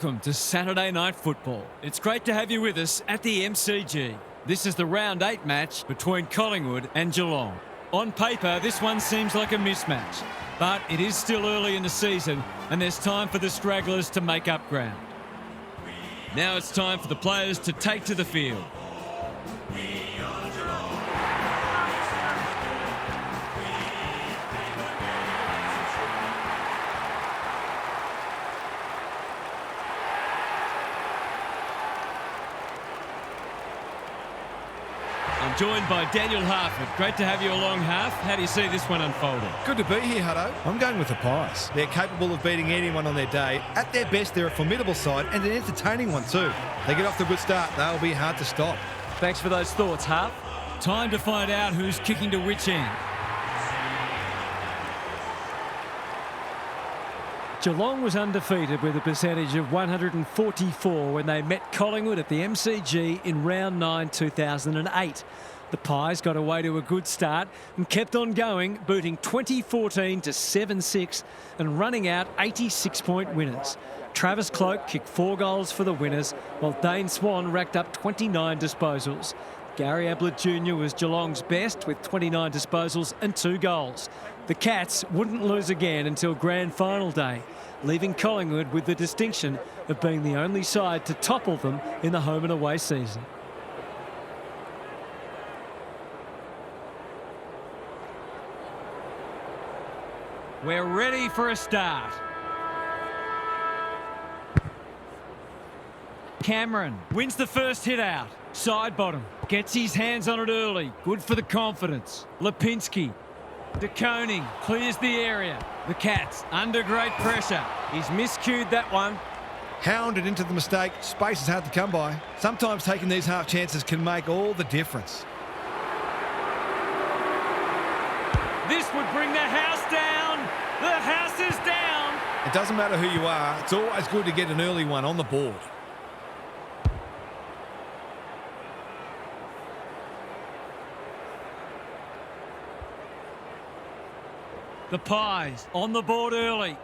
Welcome to Saturday Night Football. It's great to have you with us at the MCG. This is the round 8 match between Collingwood and Geelong. On paper, this one seems like a mismatch, but it is still early in the season and there's time for the stragglers to make up ground. Now it's time for the players to take to the field. I'm joined by Daniel Harford. Great to have you along, Harf. How do you see this one unfolding? Good to be here, Hutto. I'm going with the Pies. They're capable of beating anyone on their day. At their best, they're a formidable side and an entertaining one too. They get off to a good start, they'll be hard to stop. Thanks for those thoughts, Harf. Time to find out who's kicking to which end. Geelong was undefeated with a percentage of 144 when they met Collingwood at the MCG in round 9 2008. The Pies got away to a good start and kept on going, booting 2014 to 7-6 and running out 86-point winners. Travis Cloke kicked 4 goals for the winners, while Dane Swan racked up 29 disposals. Gary Ablett Jr. was Geelong's best with 29 disposals and 2 goals. The Cats wouldn't lose again until grand final day, leaving Collingwood with the distinction of being the only side to topple them in the home and away season. We're ready for a start. Cameron wins the first hit out. Side bottom. Gets his hands on it early. Good for the confidence. Lipinski. De Koning clears the area. The Cats under great pressure. He's miscued that one. Hounded into the mistake. Space is hard to come by. Sometimes taking these half chances can make all the difference. This would bring the house down. The house is down. It doesn't matter who you are. It's always good to get an early one on the board. The Pies on the board early.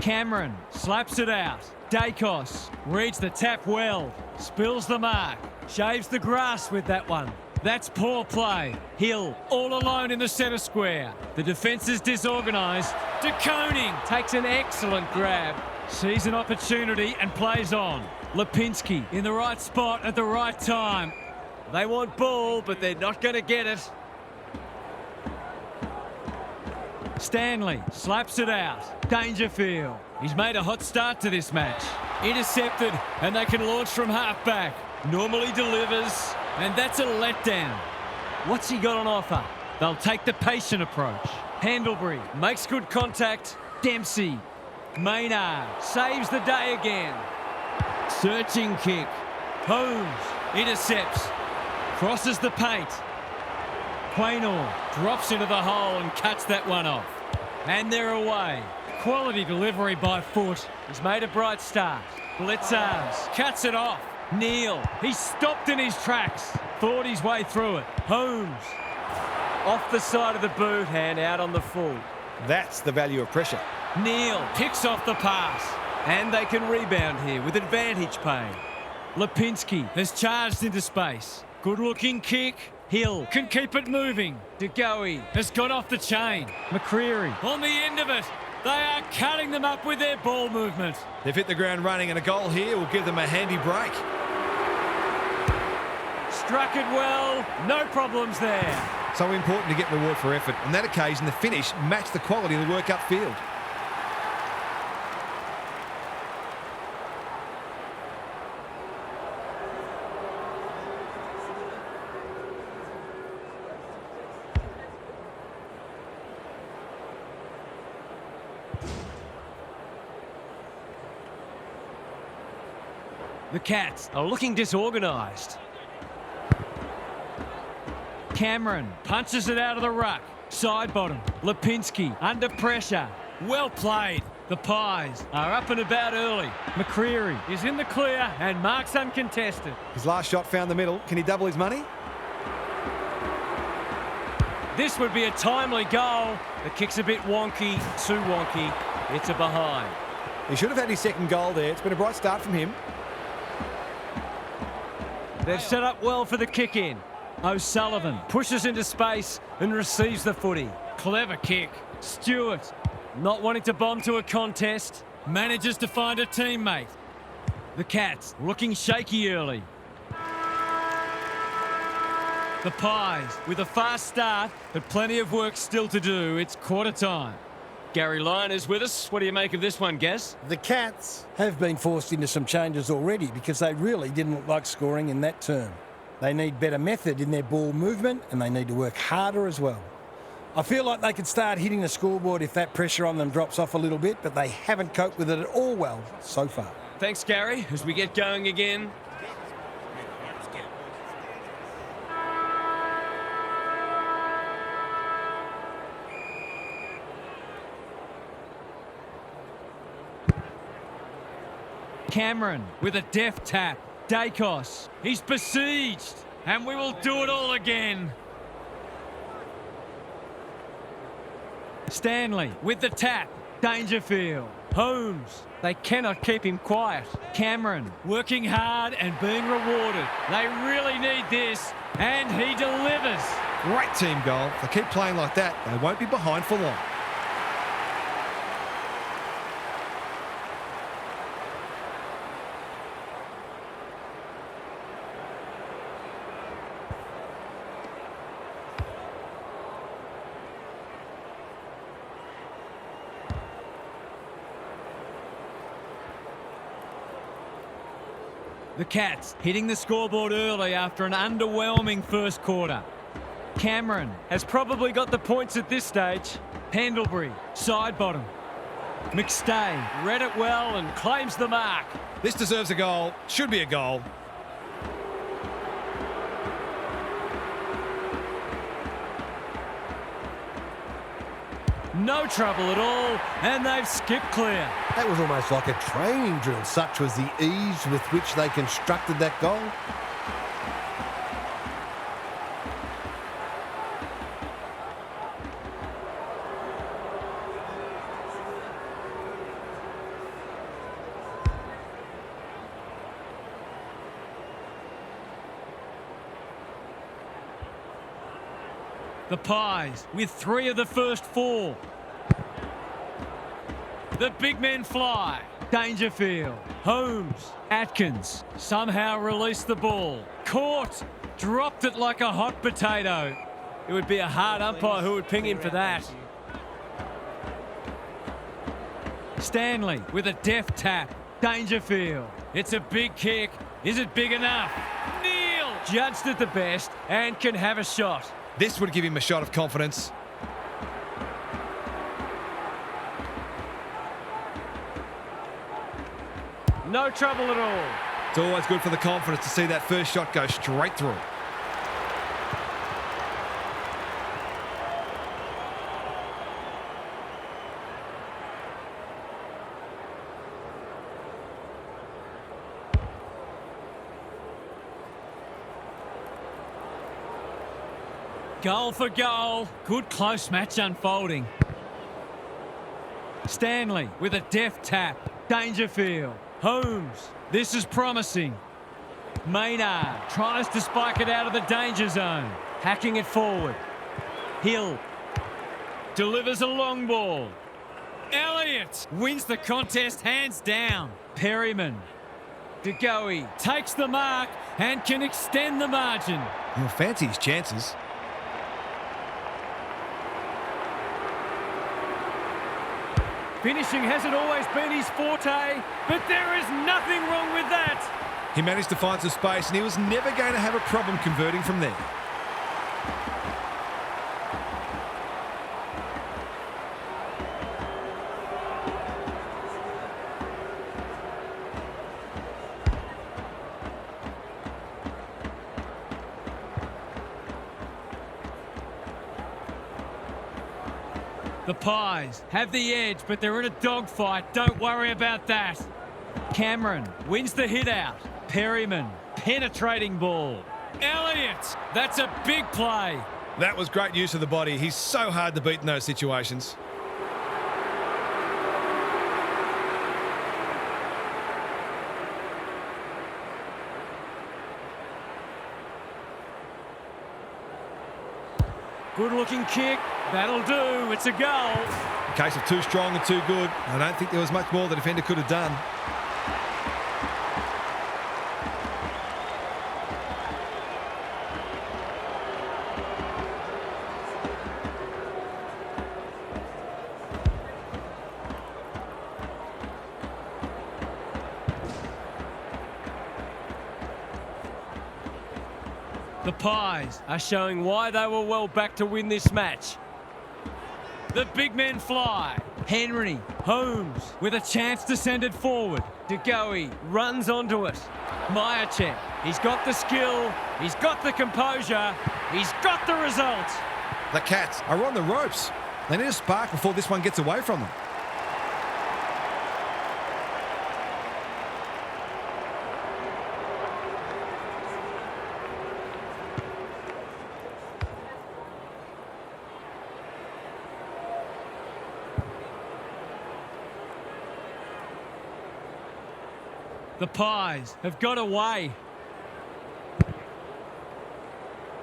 Cameron slaps it out. Dacos reads the tap well. Spills the mark. Shaves the grass with that one. That's poor play. Hill all alone in the centre square. The defence is disorganised. De Koning takes an excellent grab. Sees an opportunity and plays on. Lipinski in the right spot at the right time. They want ball, but they're not going to get it. Stanley slaps it out. Dangerfield. He's made a hot start to this match. Intercepted, and they can launch from half-back. Normally delivers, and that's a letdown. What's he got on offer? They'll take the patient approach. Pendlebury makes good contact. Dempsey. Maynard saves the day again. Searching kick. Holmes intercepts. Crosses the paint. Quaynor drops into the hole and cuts that one off. And they're away. Quality delivery by foot. He's made a bright start. Blitzards cuts it off. Neal, he's stopped in his tracks. Thought his way through it. Holmes. Off the side of the boot and out on the full. That's the value of pressure. Neal picks off the pass. And they can rebound here with advantage pay. Lipinski has charged into space. Good looking kick. Hill can keep it moving. De Goey has got off the chain. McCreary on the end of it. They are cutting them up with their ball movement. They've hit the ground running, and a goal here will give them a handy break. Struck it well. No problems there. So important to get reward for effort. On that occasion, the finish matched the quality of the work upfield. The Cats are looking disorganised. Cameron punches it out of the ruck. Side bottom. Lipinski under pressure. Well played. The Pies are up and about early. McCreary is in the clear and marks uncontested. His last shot found the middle. Can he double his money? This would be a timely goal. The kick's a bit wonky, too wonky. It's a behind. He should have had his second goal there. It's been a bright start from him. They've set up well for the kick-in. O'Sullivan pushes into space and receives the footy. Clever kick. Stewart, not wanting to bomb to a contest. Manages to find a teammate. The Cats looking shaky early. The Pies with a fast start, but plenty of work still to do. It's quarter time. Gary Lyon is with us. What do you make of this one, Gaz? The Cats have been forced into some changes already because they really didn't look like scoring in that term. They need better method in their ball movement and they need to work harder as well. I feel like they could start hitting the scoreboard if that pressure on them drops off a little bit, but they haven't coped with it at all well so far. Thanks, Gary. As we get going again. Cameron with a deft tap. Dacos, He's besieged, and we will do it all again. Stanley with the tap. Dangerfield, Holmes, they cannot keep him quiet. Cameron Working hard and being rewarded. They really need this, and he delivers. Great team goal. If they keep playing like that, they won't be behind for long. The Cats hitting the scoreboard early after an underwhelming first quarter. Cameron has probably got the points at this stage. Pendlebury, side bottom. McStay read it well and claims the mark. This deserves a goal. Should be a goal. No trouble at all, and they've skipped clear. That was almost like a training drill. Such was the ease with which they constructed that goal. The Pies with 3 of the first 4. The big men fly. Dangerfield, Holmes, Atkins somehow released the ball. Caught, dropped it like a hot potato. It would be a hard umpire who would ping him for that. Stanley with a deft tap. Dangerfield, it's a big kick. Is it big enough? Neil judged it the best and can have a shot. This would give him a shot of confidence. No trouble at all. It's always good for the confidence to see that first shot go straight through. Goal for goal. Good close match unfolding. Stanley with a deft tap. Dangerfield. Holmes. This is promising. Maynard tries to spike it out of the danger zone. Hacking it forward. Hill delivers a long ball. Elliott wins the contest hands down. Perryman. DeGoey takes the mark and can extend the margin. He'll fancy his chances. Finishing hasn't always been his forte, but there is nothing wrong with that. He managed to find some space and he was never going to have a problem converting from there. The Pies have the edge, but they're in a dogfight. Don't worry about that. Cameron wins the hit out. Perryman, penetrating ball. Elliott, that's a big play. That was great use of the body. He's so hard to beat in those situations. Good-looking kick. That'll do. It's a goal. A case of too strong and too good. I don't think there was much more the defender could have done. The Pies are showing why they were well back to win this match. The big men fly. Henry, Holmes with a chance to send it forward. De Goey runs onto it. Myercheck, he's got the skill, he's got the composure, he's got the result. The Cats are on the ropes. They need a spark before this one gets away from them. The Pies have got away.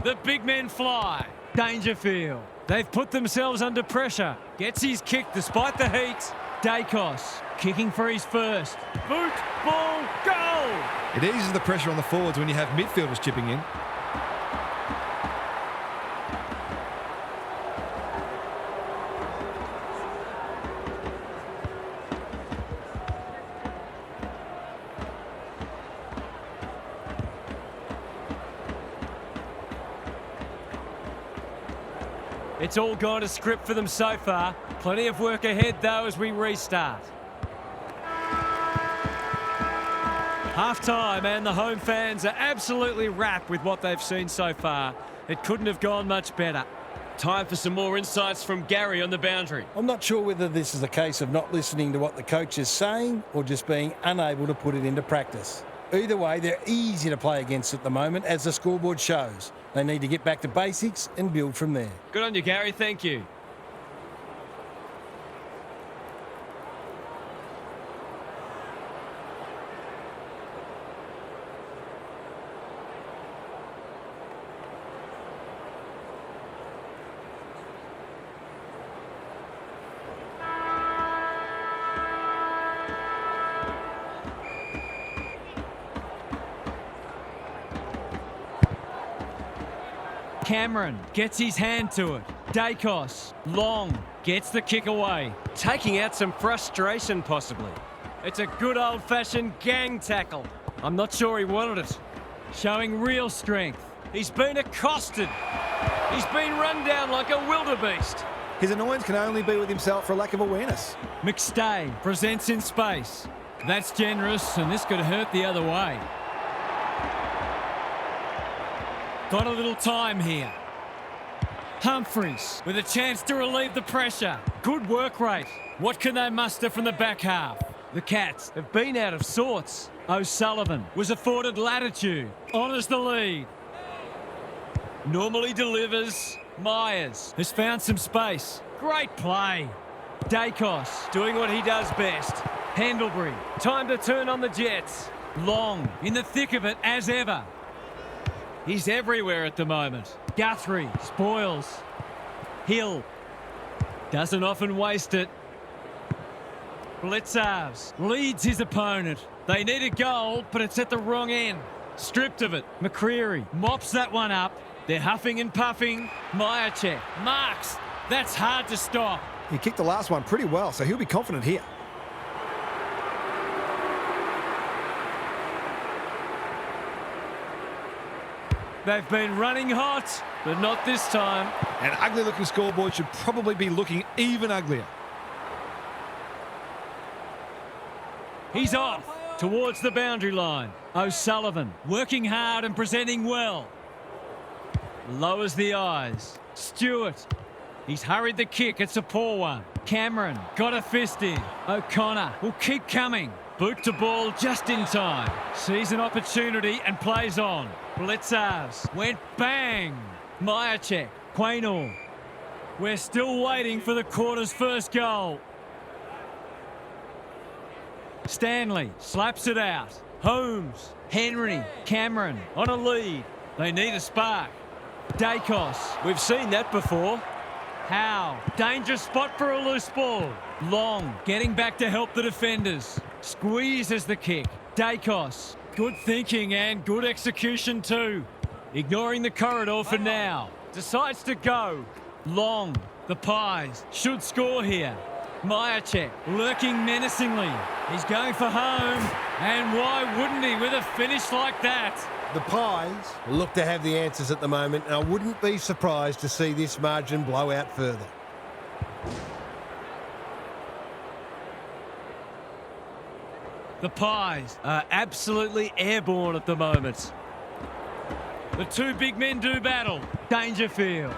The big men fly. Dangerfield. They've put themselves under pressure. Gets his kick despite the heat. Dacos kicking for his first. Boot, ball, goal! It eases the pressure on the forwards when you have midfielders chipping in. It's all gone to script for them so far. Plenty of work ahead, though, as we restart. Half-time, and the home fans are absolutely wrapped with what they've seen so far. It couldn't have gone much better. Time for some more insights from Gary on the boundary. I'm not sure whether this is a case of not listening to what the coach is saying or just being unable to put it into practice. Either way, they're easy to play against at the moment, as the scoreboard shows. They need to get back to basics and build from there. Good on you, Gary. Thank you. Cameron gets his hand to it. Dacos, long, gets the kick away. Taking out some frustration, possibly. It's a good old-fashioned gang tackle. I'm not sure he wanted it. Showing real strength. He's been accosted. He's been run down like a wildebeest. His annoyance can only be with himself for a lack of awareness. McStay presents in space. That's generous, and this could hurt the other way. Got a little time here. Humphries with a chance to relieve the pressure. Good work rate. What can they muster from the back half? The Cats have been out of sorts. O'Sullivan was afforded latitude. Honours the lead. Normally delivers. Myers has found some space. Great play. Dacos doing what he does best. Pendlebury, time to turn on the Jets. Long in the thick of it as ever. He's everywhere at the moment. Guthrie spoils. Hill doesn't often waste it. Blitzarves leads his opponent. They need a goal, but it's at the wrong end. Stripped of it. McCreary mops that one up. They're huffing and puffing. Myercheck marks. That's hard to stop. He kicked the last one pretty well, so he'll be confident here. They've been running hot, but not this time. An ugly-looking scoreboard should probably be looking even uglier. He's off towards the boundary line. O'Sullivan working hard and presenting well. Lowers the eyes. Stewart. He's hurried the kick. It's a poor one. Cameron got a fist in. O'Connor will keep coming. Boot to ball just in time. Sees an opportunity and plays on. Blitzarves went bang. Myercheck. Quaynor. We're still waiting for the quarter's first goal. Stanley slaps it out. Holmes, Henry, Cameron on a lead. They need a spark. Dacos. We've seen that before. Howe. Dangerous spot for a loose ball. Long. Getting back to help the defenders. Squeezes the kick. Dacos. Good thinking and good execution too. Ignoring the corridor for now. Decides to go. Long. The Pies should score here. Myercheck lurking menacingly. He's going for home. And why wouldn't he with a finish like that? The Pies look to have the answers at the moment, and I wouldn't be surprised to see this margin blow out further. The Pies are absolutely airborne at the moment. The two big men do battle. Dangerfield.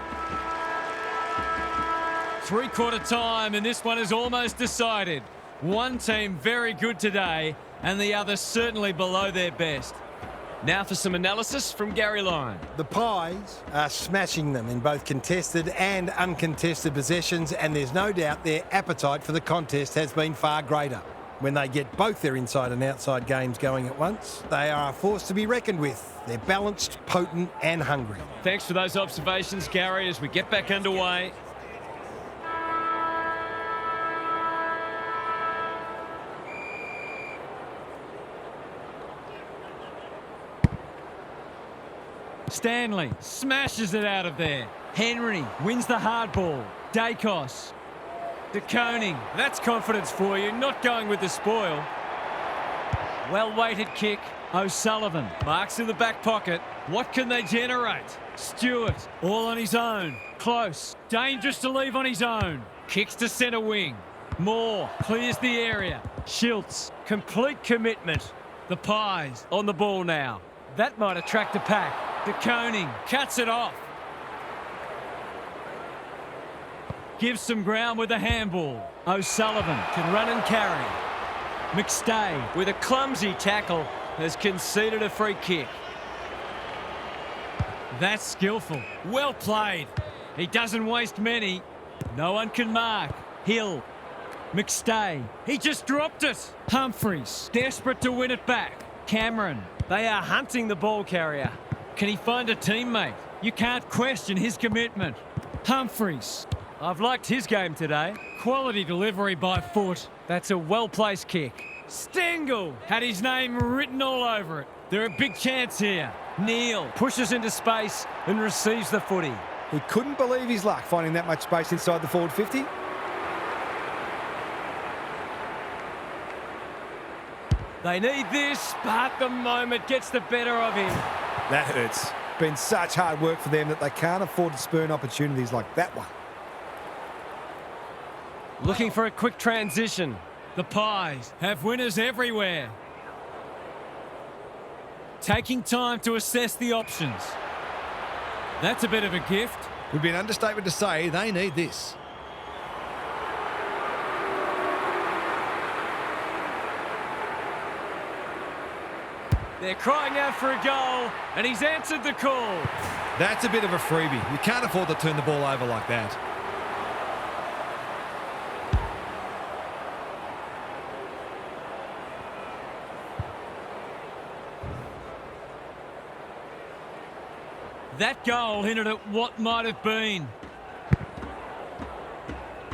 Three-quarter time, and this one is almost decided. One team very good today, and the other certainly below their best. Now for some analysis from Gary Lyon. The Pies are smashing them in both contested and uncontested possessions, and there's no doubt their appetite for the contest has been far greater. When they get both their inside and outside games going at once, they are a force to be reckoned with. They're balanced, potent and hungry. Thanks for those observations, Gary, as we get back underway. Stanley smashes it out of there. Henry wins the hard ball. Dacos. De Koning. That's confidence for you, not going with the spoil. Well-weighted kick. O'Sullivan marks in the back pocket. What can they generate? Stewart, all on his own. Close. Dangerous to leave on his own. Kicks to centre wing. Moore clears the area. Schiltz, complete commitment. The Pies on the ball now. That might attract a pack. De Koning cuts it off. Gives some ground with a handball. O'Sullivan can run and carry. McStay, with a clumsy tackle, has conceded a free kick. That's skillful. Well played. He doesn't waste many. No one can mark. Hill. McStay. He just dropped it. Humphreys, desperate to win it back. Cameron. They are hunting the ball carrier. Can he find a teammate? You can't question his commitment. Humphreys. I've liked his game today. Quality delivery by foot. That's a well-placed kick. Stengel had his name written all over it. They're a big chance here. Neal pushes into space and receives the footy. He couldn't believe his luck finding that much space inside the forward 50. They need this, but the moment gets the better of him. That hurts. Been such hard work for them that they can't afford to spurn opportunities like that one. Looking for a quick transition. The Pies have winners everywhere. Taking time to assess the options. That's a bit of a gift. Would be an understatement to say they need this. They're crying out for a goal, and he's answered the call. That's a bit of a freebie. You can't afford to turn the ball over like that. That goal hinted at what might have been.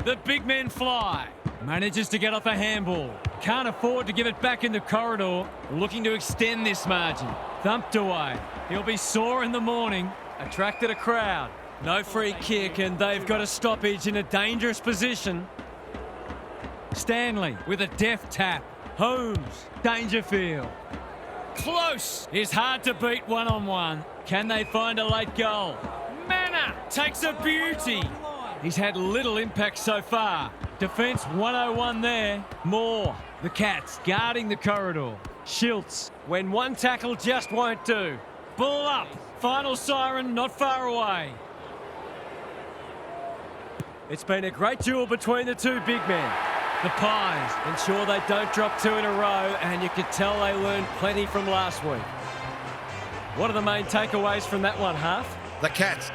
The big men fly. Manages to get off a handball. Can't afford to give it back in the corridor. Looking to extend this margin. Thumped away. He'll be sore in the morning. Attracted a crowd. No free kick, and they've got a stoppage in a dangerous position. Stanley with a deft tap. Holmes. Dangerfield. Close is hard to beat one-on-one. Can they find a late goal? Manor takes a beauty. He's had little impact so far. Defence 101 there. Moore. The Cats guarding the corridor. Schiltz. When one tackle just won't do. Ball up. Final siren not far away. It's been a great duel between the two big men. The Pies ensure they don't drop two in a row, and you could tell they learned plenty from last week. What are the main takeaways from that one, Half? The Cats